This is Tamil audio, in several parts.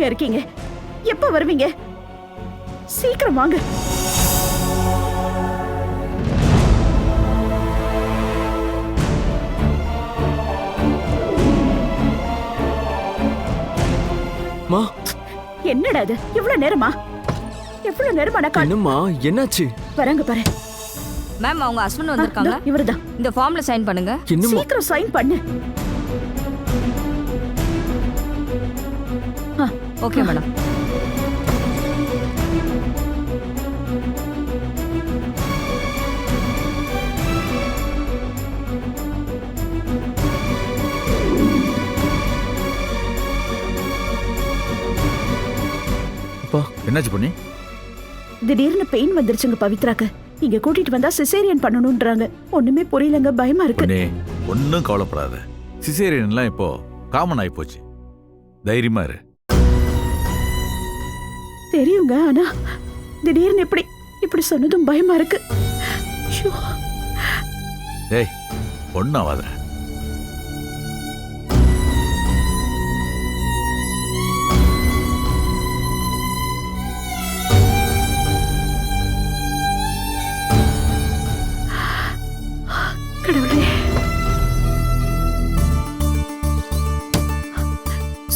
எங்க இருக்கீங்க? எப்ப வருவீங்க? சீக்கிரம் வாங்க. என்னடா இது? இவ்வளவு நேரமா? எவ்வளவு நேரமா நான் என்னம்மா என்னாச்சு? வராங்க பாரு. மேம் அவங்க ஹஸ்பண்ட் வந்திருக்காங்க. இவர்தான். இந்த ஃபார்ம்ல சைன் பண்ணுங்க. சீக்கிரம் சைன் பண்ணு. Okay madam. என்னாச்சு பண்ணி? திடீர்னு பெயின் வந்துருச்சுங்க பவித்ராக்கு. இங்க கூட்டிட்டு வந்தா சிசேரியன் பண்ணணும்ன்றாங்க. ஒண்ணுமே புரியலங்க, பயமா இருக்கு. ஒன்னும் கவலைப்படாத. சிசேரியன்லாம் இப்போ காமன் ஆகி போச்சு. தைரியமா இரு. தெரியுங்க, ஆனா திடீர்னு இப்படி சொன்னதும் பயமா இருக்கு. டேய், ஒண்ணாவாத. கடவுளே.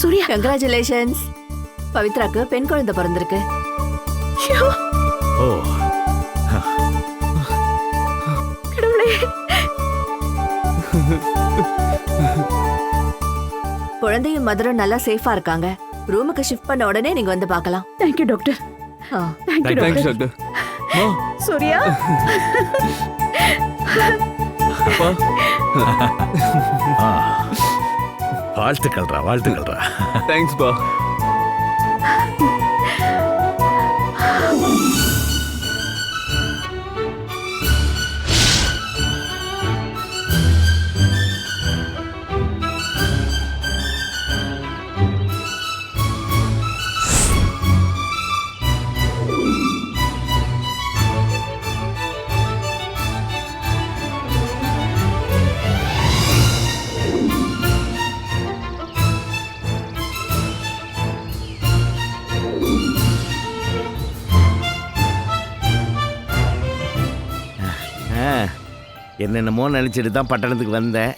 சூர்யா, கங்க்ராச்சுலேஷன்ஸ். பவித்ராக்கு பெண் குழந்தை பிறந்திருக்கு. ஓ, கடவுளே. குழந்தையும் மதரும் நல்லா சேஃபா இருக்காங்க. ரூமுக்கு ஷிஃப்ட் பண்ண உடனே நீங்க வந்து பார்க்கலாம். Thank you doctor. Thank you thanks doctor. Doctor. Surya. வாழ்த்துக்கள்ரா, வாழ்த்துக்கள்ரா. தேங்க்ஸ் பா. என்னென்னமோ நினச்சிட்டு தான் பட்டணத்துக்கு வந்தேன்.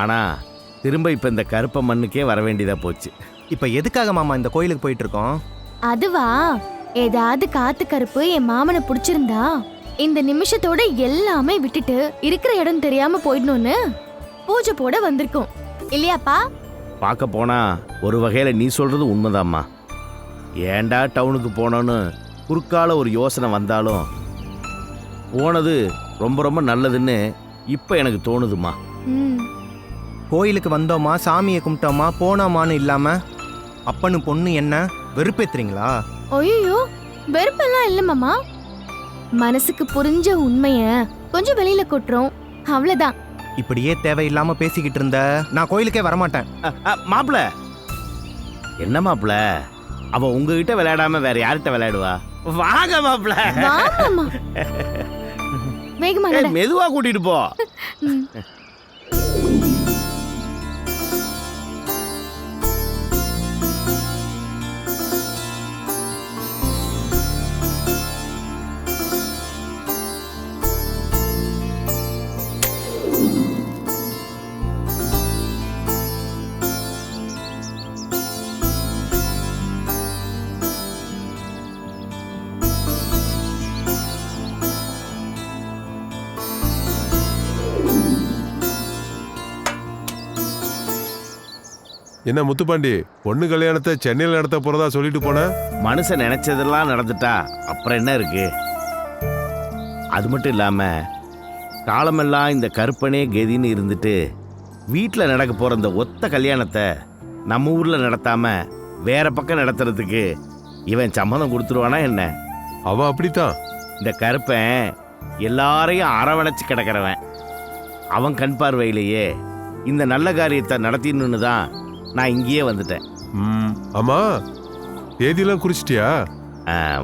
ஆனால் திரும்ப இப்போ இந்த கருப்பை மண்ணுக்கே வர வேண்டியதாக போச்சு. இப்போ எதுக்காக மாமா இந்த கோயிலுக்கு போயிட்டு இருக்கோம்? அதுவா, ஏதாவது காத்து கருப்பு என் மாமனை பிடிச்சிருந்தா இந்த நிமிஷத்தோட எல்லாமே விட்டுட்டு இருக்கிற இடம் தெரியாம போயிடணும்னு பூஜை போட வந்திருக்கோம் இல்லையாப்பா? பார்க்க போனா ஒரு வகையில் நீ சொல்கிறது உண்மைதாம்மா. ஏண்டா டவுனுக்கு போனோன்னு குறுக்கால ஒரு யோசனை வந்தாலும் போனது ரொம்ப ரொம்ப நல்லதுன்னு இப்போ எனக்கு தோணுதுமா. கோயிலுக்கு வந்தோமா, சாமியை கும்பிட்டோமா, போனோமான்னு இல்லாம அப்பனு பொண்ணு என்ன வெறுப்பேத்துறீங்களா? ஐயோ, வெறுப்பெல்லாம் இல்ல மாமா. மனசுக்கு புரிஞ்ச உண்மைய கொஞ்சம் வெளியில கொட்டுறோம், அவ்வளவுதான். இப்படியே தேவையில்லாம பேசிக்கிட்டு இருந்த நான் கோயிலுக்கே வரமாட்டேன். மாப்பிள்ள, என்ன மாப்பிள்ள, அவ உங்ககிட்ட விளையாடாம வேற யார்கிட்ட விளையாடுவா? வாங்க மாப்பிள்ள. வேகமா நட. மெதுவா கூட்டிட்டு போ. என்ன முத்துப்பாண்டி, பொண்ணு கல்யாணத்தை சென்னையில் நடத்த போறதா சொல்லிட்டு போன? மனுஷன் நினைச்சதெல்லாம் நடந்துட்டா அப்புறம் என்ன இருக்கு? அது மட்டும் இல்லாம காலமெல்லாம் இந்த கருப்பனே கதின்னு இருந்துட்டு வீட்டில் நடக்க போற இந்த ஒத்த கல்யாணத்தை நம்ம ஊர்ல நடத்தாம வேற பக்கம் நடத்துறதுக்கு இவன் சம்மதம் கொடுத்துருவானா என்ன? அவன் அப்படித்தான். இந்த கருப்பன் எல்லாரையும் அரவணைச்சு கிடக்கிறவன். அவன் கண் பார்வையிலேயே இந்த நல்ல காரியத்தை நடத்திடணுன்னு தான் நான் இங்கேயே வந்துட்டேன். ஆமா, தேதியெல்லாம் குறிச்சிட்டியா?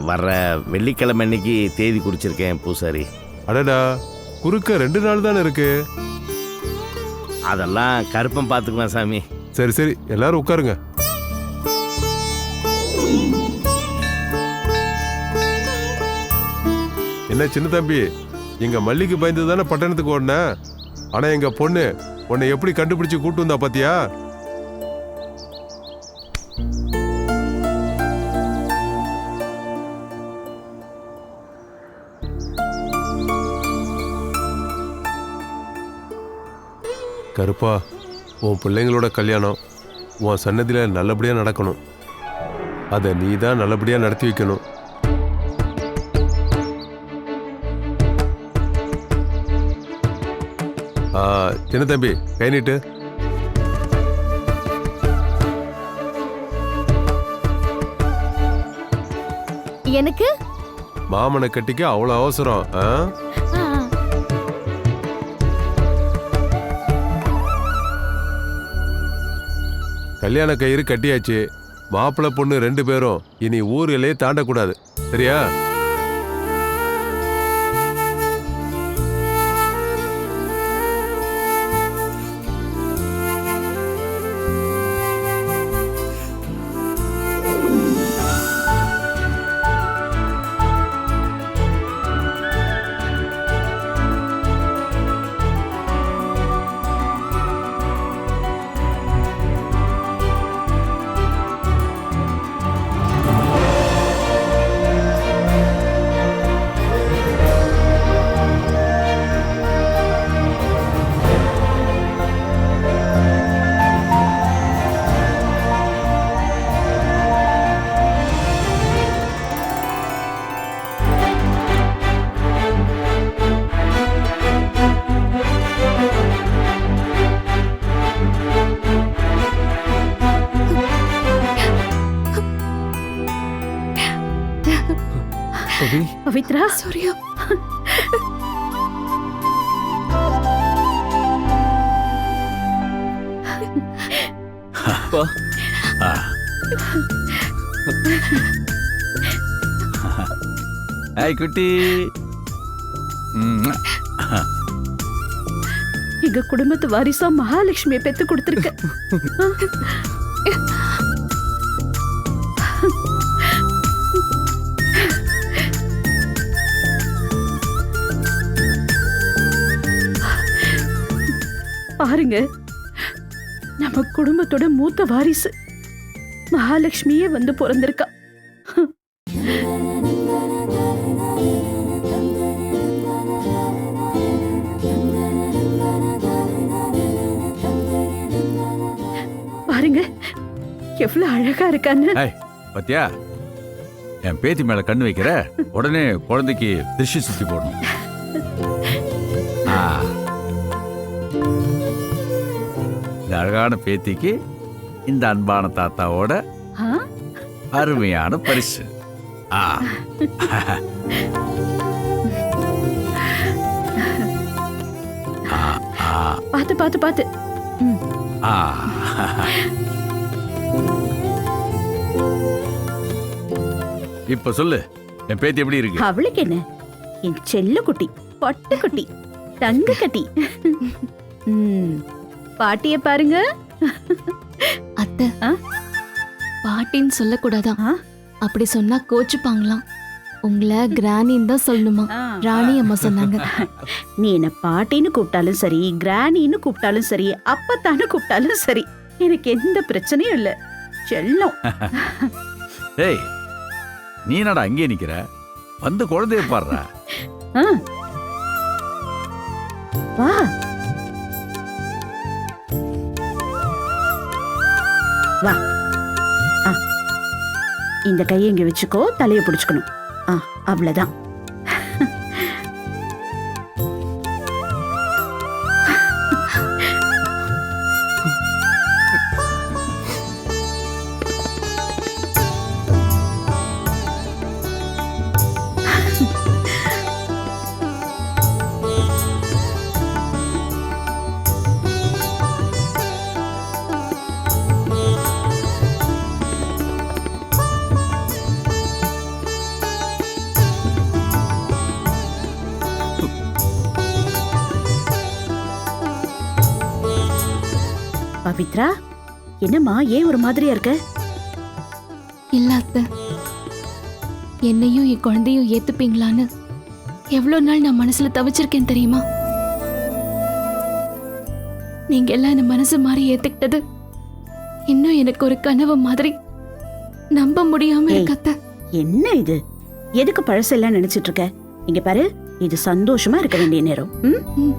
வர்ற வெள்ளிக்கிழமை அன்னைக்கு தேதி குறிச்சிருக்கேன் பூசாரி. அடடா, குறுக்க 2 நாள் தானே இருக்கு. அதெல்லாம் கருப்பன் பார்த்துக்குவேன் சாமி. சரி சரி, எல்லாரும் உட்காருங்க. என்ன சின்ன தம்பி, எங்க மல்லிக்கு பயந்து தானே பட்டணத்துக்கு ஓடின. ஆனா எங்க பொண்ணு உன்னை எப்படி கண்டுபிடிச்சு கூட்டு வந்தா பாத்தியா? கருப்பா, உன் பிள்ளைங்களோட கல்யாணம் உன் சன்னதியில நல்லபடியா நடக்கணும். அதை நீ தான் நல்லபடியா நடத்தி வைக்கணும். சின்ன தம்பி, கை நீட்டு. எனக்கு மாமனை கட்டிக்க அவ்வளவு அவசரம்? ஆ, கல்யாண கயிறு கட்டியாச்சு. மாப்பிள்ளை பொண்ணு 2 பேரும் இனி ஊரிலே தாண்டக்கூடாது, சரியா? பவி, பவித்ரா, சூர்யா. பா. ஏய் குட்டி. எங்க குடும்பத்து வாரிசா மகாலட்சுமியை பெத்து கொடுத்திருக்க. பாருங்க, நம்ம குடும்பத்தோட மூத்த வாரிசு மகாலட்சுமியே வந்து பிறந்திருக்கா. பாருங்க எவ்வளவு அழகா இருக்கான்னு. ஏய் பாத்தியா, என் பேத்தி மேல கண்ணு வைக்கிற உடனே குழந்தைக்கு திருஷ்டி சுத்தி போடணும். இந்த அழகான பேத்திக்கு இந்த அன்பான தாத்தாவோட ஆ? அருமையான பரிசு. ஆ. பாத்து பாத்து பாத்து. ஆ. இப்ப சொல்லு, என் பேத்தி எப்படி இருக்கு? அவளுக்கு என்ன, என் செல்ல குட்டி, பொட்ட குட்டி, தங்க கட்டி. பாட்டிய பாருங்க. அத்தை, ஆ? பாட்டின்னு சொல்லக்கூடாதான். ஆ? அப்படி சொன்னா கோச்சுப்பாங்களாம். உங்களை கிராணின்னு தான் சொல்லணுமா, ராணி அம்மா சொன்னாங்க. நீ என்ன பாட்டின்னு கூப்பிட்டாலும் சரி, கிராணின்னு கூப்பிட்டாலும் சரி, அப்பத்தான்னு கூப்பிட்டாலும் சரி, எனக்கு எந்த பிரச்சனையும் இல்ல. செல்லம். ஏய், நீ என்னடா அங்கே நிக்கிற? வந்து குழந்தைய பாடுற. ஆ. வா. வா. ஆ. இந்த கையை இங்க வச்சுக்கோ, தலையை பிடிச்சுக்கணும். அவ்வளவுதான். பவித்ரா, என்னம்மா ஏன் ஒரு மாதிரியா இருக்க? இல்ல அத்தை, என்னையும் என் குழந்தையும் ஏத்துப்பீங்களான்னு எவ்வளவு நாள் நான் மனசுல தவிச்சிருக்கேன் தெரியுமா? நீங்க எல்லாம் என்ன மனசு மாதிரி ஏத்துக்கிட்டது இன்னும் எனக்கு ஒரு கனவு மாதிரி. நம்ப முடியாம ஏய். இருக்கத்த. என்ன இது? எதுக்கு பழசெல்லாம் நினைச்சிட்டு இருக்க? இங்க பாரு, இது சந்தோஷமா இருக்க வேண்டிய நேரம். ம்?